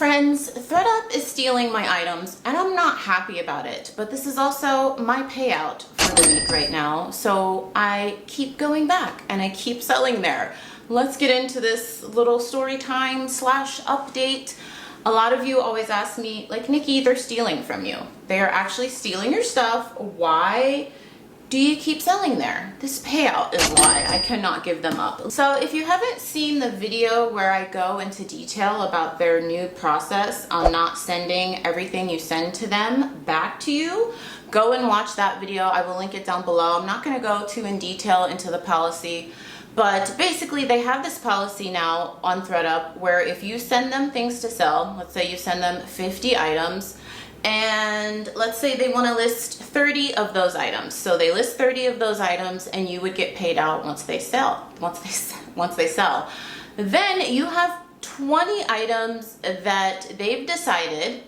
Friends, ThredUp is stealing my items and I'm not happy about it, but this is also my payout for the week right now. So I keep going back and I keep selling there. Let's get into this little story time / update. A lot of you always ask me, like, Nikki, they're stealing from you. They are actually stealing your stuff. Why do you keep selling there? This payout is why I cannot give them up. So if you haven't seen the video where I go into detail about their new process on not sending everything you send to them back to you, go and watch that video. I will link it down below. I'm not gonna go too in detail into the policy, but basically they have this policy now on ThredUp where if you send them things to sell, let's say you send them 50 items, and let's say they want to list 30 of those items. So they list 30 of those items and you would get paid out once they sell. Once they sell. Then you have 20 items that they've decided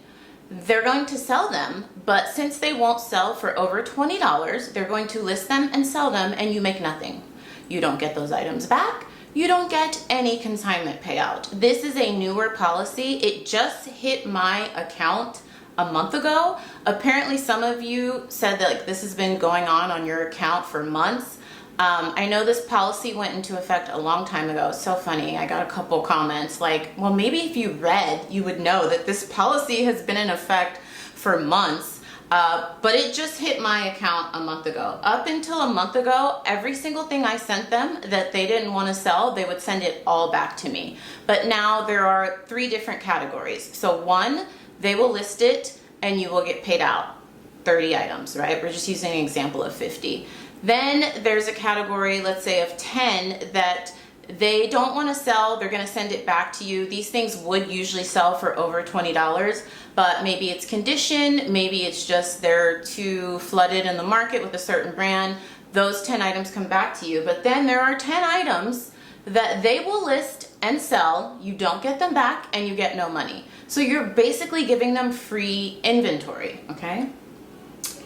they're going to sell them, but since they won't sell for over $20, they're going to list them and sell them and you make nothing. You don't get those items back. You don't get any consignment payout. This is a newer policy. It just hit my account a month ago. Apparently some of you said that like this has been going on your account for months. I know this policy went into effect a long time ago. It's so funny. I got a couple comments like, well, maybe if you read, you would know that this policy has been in effect for months. But it just hit my account a month ago. Up until a month ago, every single thing I sent them that they didn't want to sell, they would send it all back to me. But now there are 3 different categories. So 1, they will list it and you will get paid out 30 items, right? We're just using an example of 50. Then there's a category, let's say of 10 that they don't want to sell, they're going to send it back to you. These things would usually sell for over $20, but maybe it's condition, maybe it's just they're too flooded in the market with a certain brand. Those 10 items come back to you. But then there are 10 items that they will list and sell, you don't get them back and you get no money. So you're basically giving them free inventory, okay?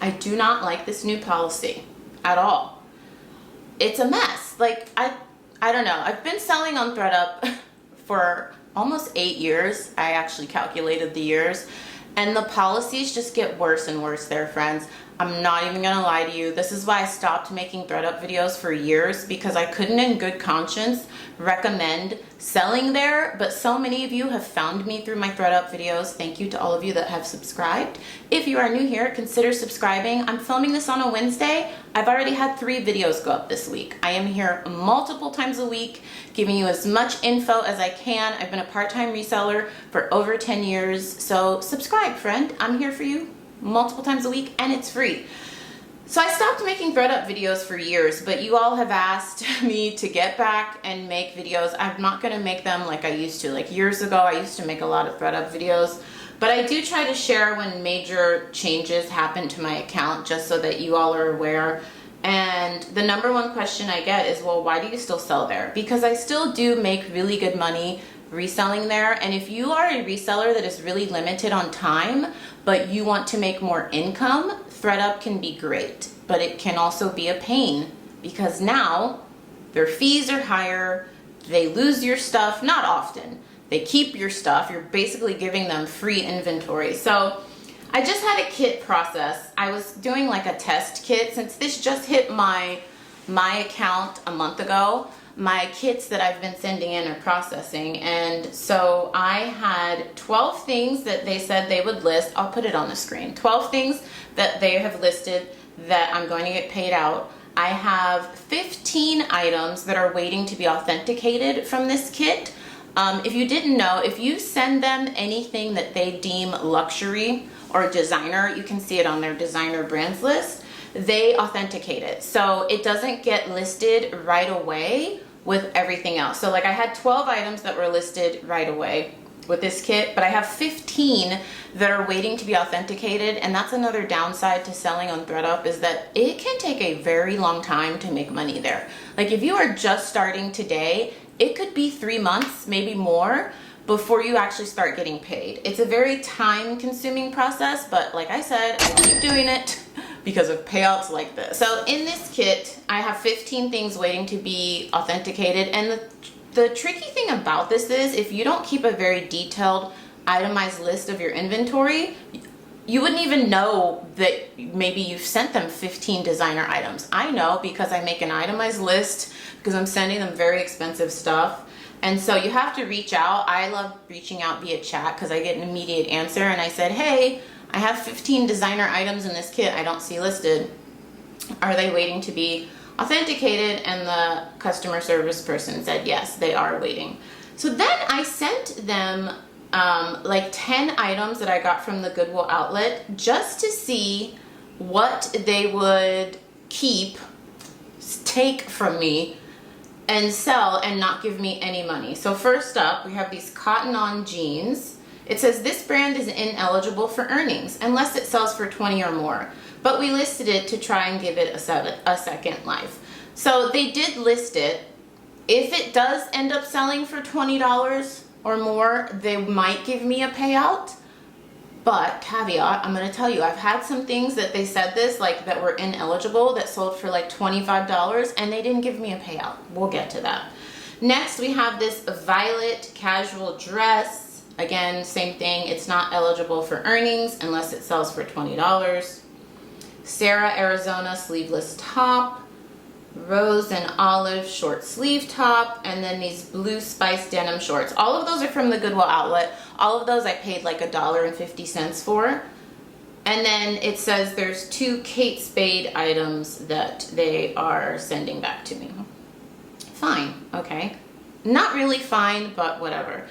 I do not like this new policy at all. It's a mess. Like, I don't know. I've been selling on ThredUp for almost 8 years. I actually calculated the years. And the policies just get worse and worse there, friends. I'm not even gonna lie to you. This is why I stopped making ThredUp videos for years, because I couldn't in good conscience recommend selling there, but so many of you have found me through my ThredUp videos. Thank you to all of you that have subscribed. If you are new here, consider subscribing. I'm filming this on a Wednesday. I've already had 3 videos go up this week. I am here multiple times a week, giving you as much info as I can. I've been a part-time reseller for over 10 years, so subscribe, friend. I'm here for you multiple times a week and it's free. So I stopped making ThredUp videos for years, but you all have asked me to get back and make videos. I'm not gonna make them like I used to. Like years ago, I used to make a lot of ThredUp videos, but I do try to share when major changes happen to my account just so that you all are aware. And the number 1 question I get is, well, why do you still sell there? Because I still do make really good money reselling there. And if you are a reseller that is really limited on time, but you want to make more income, ThredUp can be great, but it can also be a pain because now their fees are higher, they lose your stuff, not often, they keep your stuff, you're basically giving them free inventory. So I just had a kit process. I was doing like a test kit since this just hit my account a month ago. My kits that I've been sending in are processing, and so I had 12 things that they said they would list. I'll put it on the screen. 12 things that they have listed that I'm going to get paid out. I have 15 items that are waiting to be authenticated from this kit. If you didn't know, if you send them anything that they deem luxury or designer, you can see it on their designer brands list, they authenticate it. So it doesn't get listed right away with everything else. So like I had 12 items that were listed right away with this kit, but I have 15 that are waiting to be authenticated, and that's another downside to selling on ThredUp is that it can take a very long time to make money there. Like if you are just starting today, it could be 3 months, maybe more, before you actually start getting paid. It's a very time-consuming process, but like I said, I keep doing it because of payouts like this. So in this kit, I have 15 things waiting to be authenticated, and the tricky thing about this is if you don't keep a very detailed itemized list of your inventory, you wouldn't even know that maybe you've sent them 15 designer items. I know because I make an itemized list because I'm sending them very expensive stuff. And so you have to reach out. I love reaching out via chat because I get an immediate answer. And I said, hey, I have 15 designer items in this kit I don't see listed. Are they waiting to be authenticated? And the customer service person said, yes, they are waiting. So then I sent them like 10 items that I got from the Goodwill outlet just to see what they would take from me and sell and not give me any money. So first up, we have these cotton on jeans. It says this brand is ineligible for earnings unless it sells for 20 or more, but we listed it to try and give it a second life. So they did list it. If it does end up selling for $20 or more, they might give me a payout. But caveat, I'm gonna tell you, I've had some things that they said this, like that were ineligible, that sold for like $25 and they didn't give me a payout. We'll get to that. Next, we have this violet casual dress. Again, same thing, it's not eligible for earnings unless it sells for $20. Sarah Arizona sleeveless top, rose and olive short sleeve top, and then these blue spice denim shorts. All of those are from the Goodwill outlet. All of those I paid like $1.50 for. And then it says there's 2 Kate Spade items that they are sending back to me. Fine, okay. Not really fine, but whatever.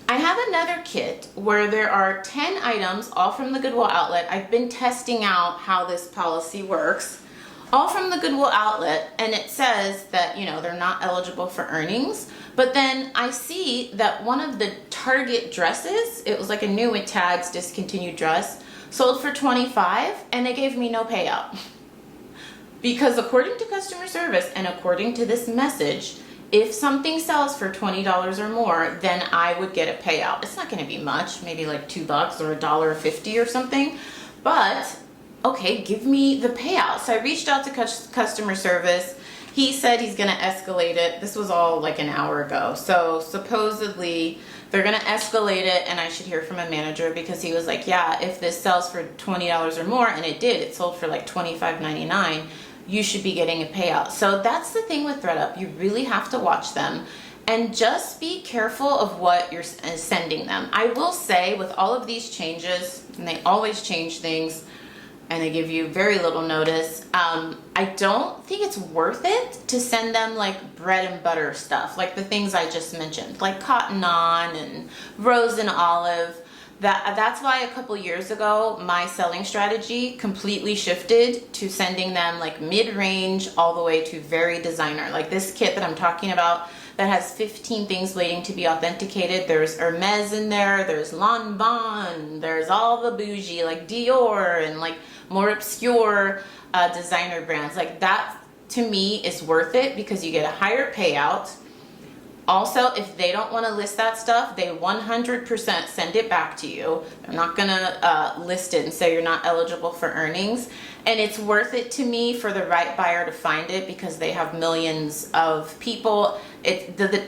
I have another kit where there are 10 items, all from the Goodwill outlet. I've been testing out how this policy works. All from the Goodwill outlet, and it says that, you know, they're not eligible for earnings. But then I see that one of the Target dresses, it was like a new with tags discontinued dress, sold for $25 and they gave me no payout. Because according to customer service and according to this message, if something sells for $20 or more, then I would get a payout. It's not gonna be much, maybe like $2 or $1.50 or something, but okay, give me the payout. So I reached out to customer service. He said he's gonna escalate it. This was all like an hour ago. So supposedly they're gonna escalate it and I should hear from a manager, because he was like, yeah, if this sells for $20 or more, and it did, it sold for like $25.99, you should be getting a payout. So that's the thing with ThredUp. You really have to watch them and just be careful of what you're sending them. I will say with all of these changes, and they always change things, and they give you very little notice, I don't think it's worth it to send them like bread and butter stuff, like the things I just mentioned, like cotton on and rose and olive. That's why a couple years ago, my selling strategy completely shifted to sending them like mid-range all the way to very designer. Like this kit that I'm talking about that has 15 things waiting to be authenticated. There's Hermes in there, there's Lanvin, there's all the bougie like Dior and like more obscure designer brands. Like that to me is worth it because you get a higher payout. Also, if they don't want to list that stuff, they 100% send it back to you. They're not gonna list it and say you're not eligible for earnings. And it's worth it to me for the right buyer to find it because they have millions of people. The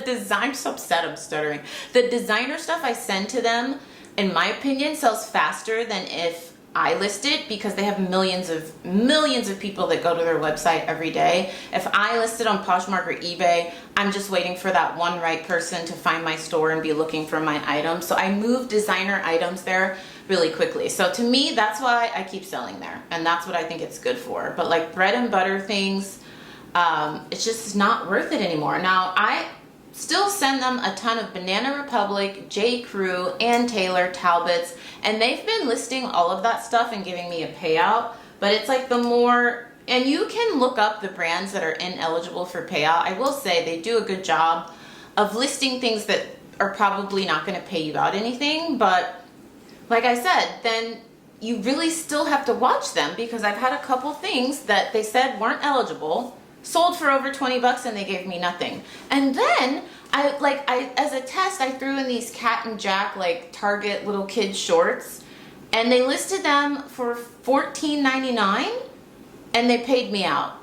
design, so upset I'm stuttering. The designer stuff I send to them, in my opinion, sells faster than if I list it, because they have millions of people that go to their website every day. If I list it on Poshmark or eBay, I'm just waiting for that one right person to find my store and be looking for my items. So I move designer items there really quickly. So to me, that's why I keep selling there, and that's what I think it's good for. But like bread and butter things, it's just not worth it anymore. Now I still send them a ton of Banana Republic, J. Crew, and Taylor Talbots, and they've been listing all of that stuff and giving me a payout. But it's like the more, and you can look up the brands that are ineligible for payout. I will say they do a good job of listing things that are probably not going to pay you out anything. But like I said, then you really still have to watch them, because I've had a couple things that they said weren't eligible, sold for over 20 bucks, and they gave me nothing. And then I as a test, I threw in these Cat and Jack like Target little kid shorts, and they listed them for $14.99 and they paid me out.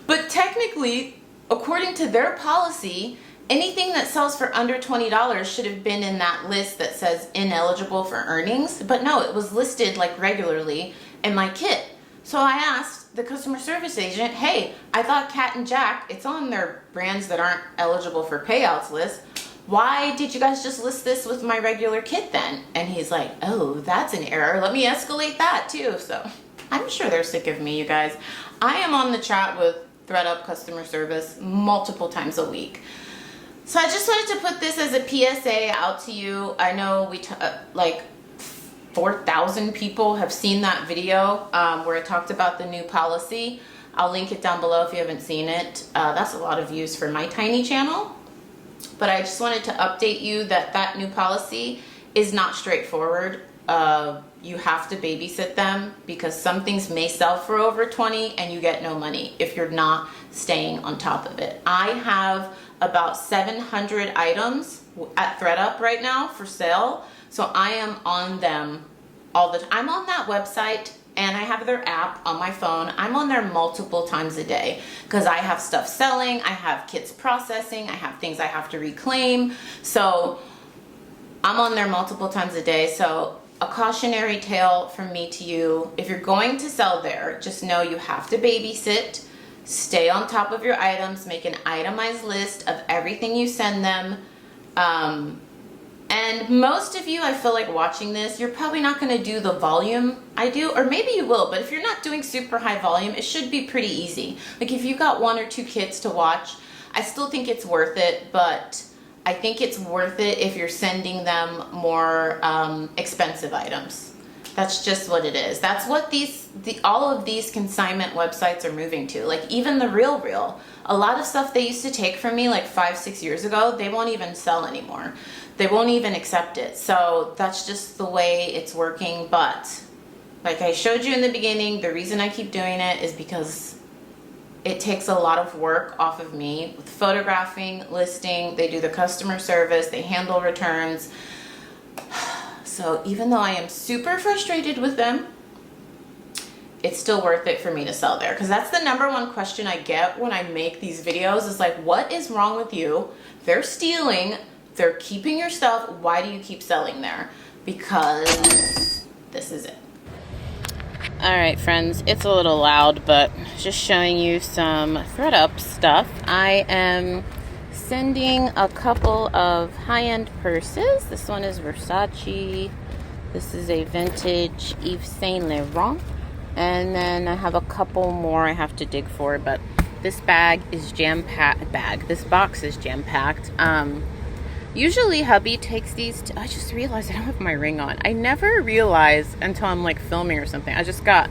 But technically, according to their policy, anything that sells for under $20 should have been in that list that says ineligible for earnings, but no, it was listed like regularly in my kit. So I asked the customer service agent, hey, I thought Cat and Jack, it's on their brands that aren't eligible for payouts list. Why did you guys just list this with my regular kit then? And he's like, oh, that's an error. Let me escalate that too. So I'm sure they're sick of me, you guys. I am on the chat with ThredUp customer service multiple times a week. So I just wanted to put this as a PSA out to you. I know like 4,000 people have seen that video where it talked about the new policy. I'll link it down below if you haven't seen it. That's a lot of views for my tiny channel. But I just wanted to update you that that new policy is not straightforward. You have to babysit them because some things may sell for over 20 and you get no money if you're not staying on top of it. I have about 700 items at ThredUp right now for sale. So I am on them all the time. I'm on that website and I have their app on my phone. I'm on there multiple times a day because I have stuff selling, I have kits processing, I have things I have to reclaim. So I'm on there multiple times a day. So a cautionary tale from me to you, if you're going to sell there, just know you have to babysit, stay on top of your items, make an itemized list of everything you send them. And most of you, I feel like watching this, you're probably not going to do the volume I do, or maybe you will, but if you're not doing super high volume, it should be pretty easy. Like if you got 1 or 2 kits to watch, I still think it's worth it, but I think it's worth it if you're sending them more expensive items. That's just what it is. That's what all of these consignment websites are moving to. Like even the Real, a lot of stuff they used to take from me like 5-6 years ago, they won't even sell anymore. They won't even accept it. So that's just the way it's working. But like I showed you in the beginning, the reason I keep doing it is because it takes a lot of work off of me with photographing, listing. They do the customer service, they handle returns. So even though I am super frustrated with them, it's still worth it for me to sell there. Because that's the #1 question I get when I make these videos is like, what is wrong with you? They're stealing, they're keeping your stuff. Why do you keep selling there? Because this is it. All right, friends, it's a little loud, but just showing you some ThredUp stuff. I am sending a couple of high-end purses. This one is Versace. This is a vintage Yves Saint Laurent. And then I have a couple more I have to dig for, but this bag is jam-packed. This box is jam-packed. Usually hubby takes these I just realized I don't have my ring on. I never realize until I'm like filming or something. I just got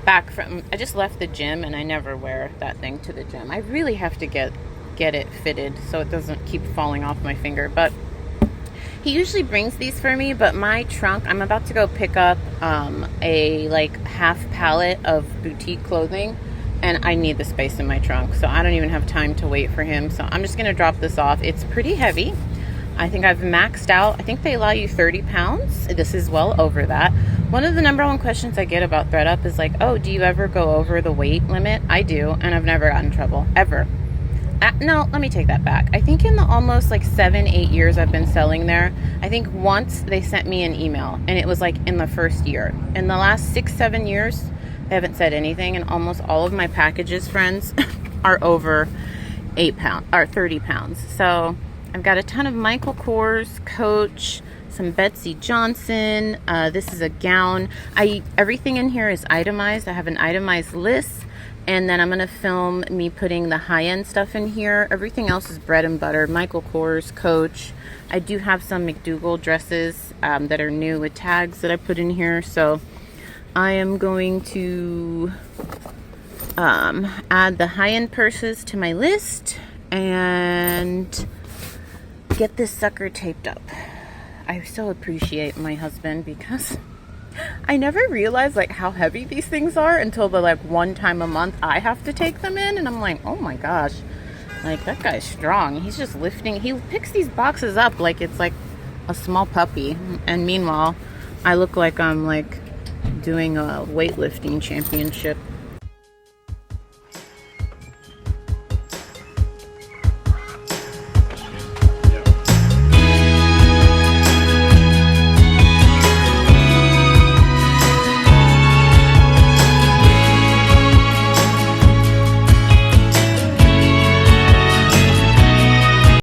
back I just left the gym and I never wear that thing to the gym. I really have to get it fitted so it doesn't keep falling off my finger. But he usually brings these for me, but my trunk, I'm about to go pick up a like half pallet of boutique clothing and I need the space in my trunk. So I don't even have time to wait for him. So I'm just gonna drop this off. It's pretty heavy. I think I've maxed out. I think they allow you 30 pounds. This is well over that. One of the #1 questions I get about ThredUp is like, oh, do you ever go over the weight limit? I do, and I've never gotten in trouble, ever. No, let me take that back. I think in the almost like 7-8 years I've been selling there, I think once they sent me an email, and it was like in the first year. In the last 6-7 years, they haven't said anything, and almost all of my packages, friends, are over 8 pounds, or 30 pounds. So I've got a ton of Michael Kors, Coach, some Betsy Johnson. This is a gown. Everything in here is itemized. I have an itemized list. And then I'm going to film me putting the high-end stuff in here. Everything else is bread and butter. Michael Kors, Coach. I do have some McDougal dresses that are new with tags that I put in here. So I am going to add the high-end purses to my list and get this sucker taped up. I so appreciate my husband because I never realized like how heavy these things are until the like one time a month I have to take them in, and I'm like, oh my gosh, like that guy's strong. He's just lifting. He picks these boxes up like it's like a small puppy, and meanwhile I look like I'm like doing a weightlifting championship.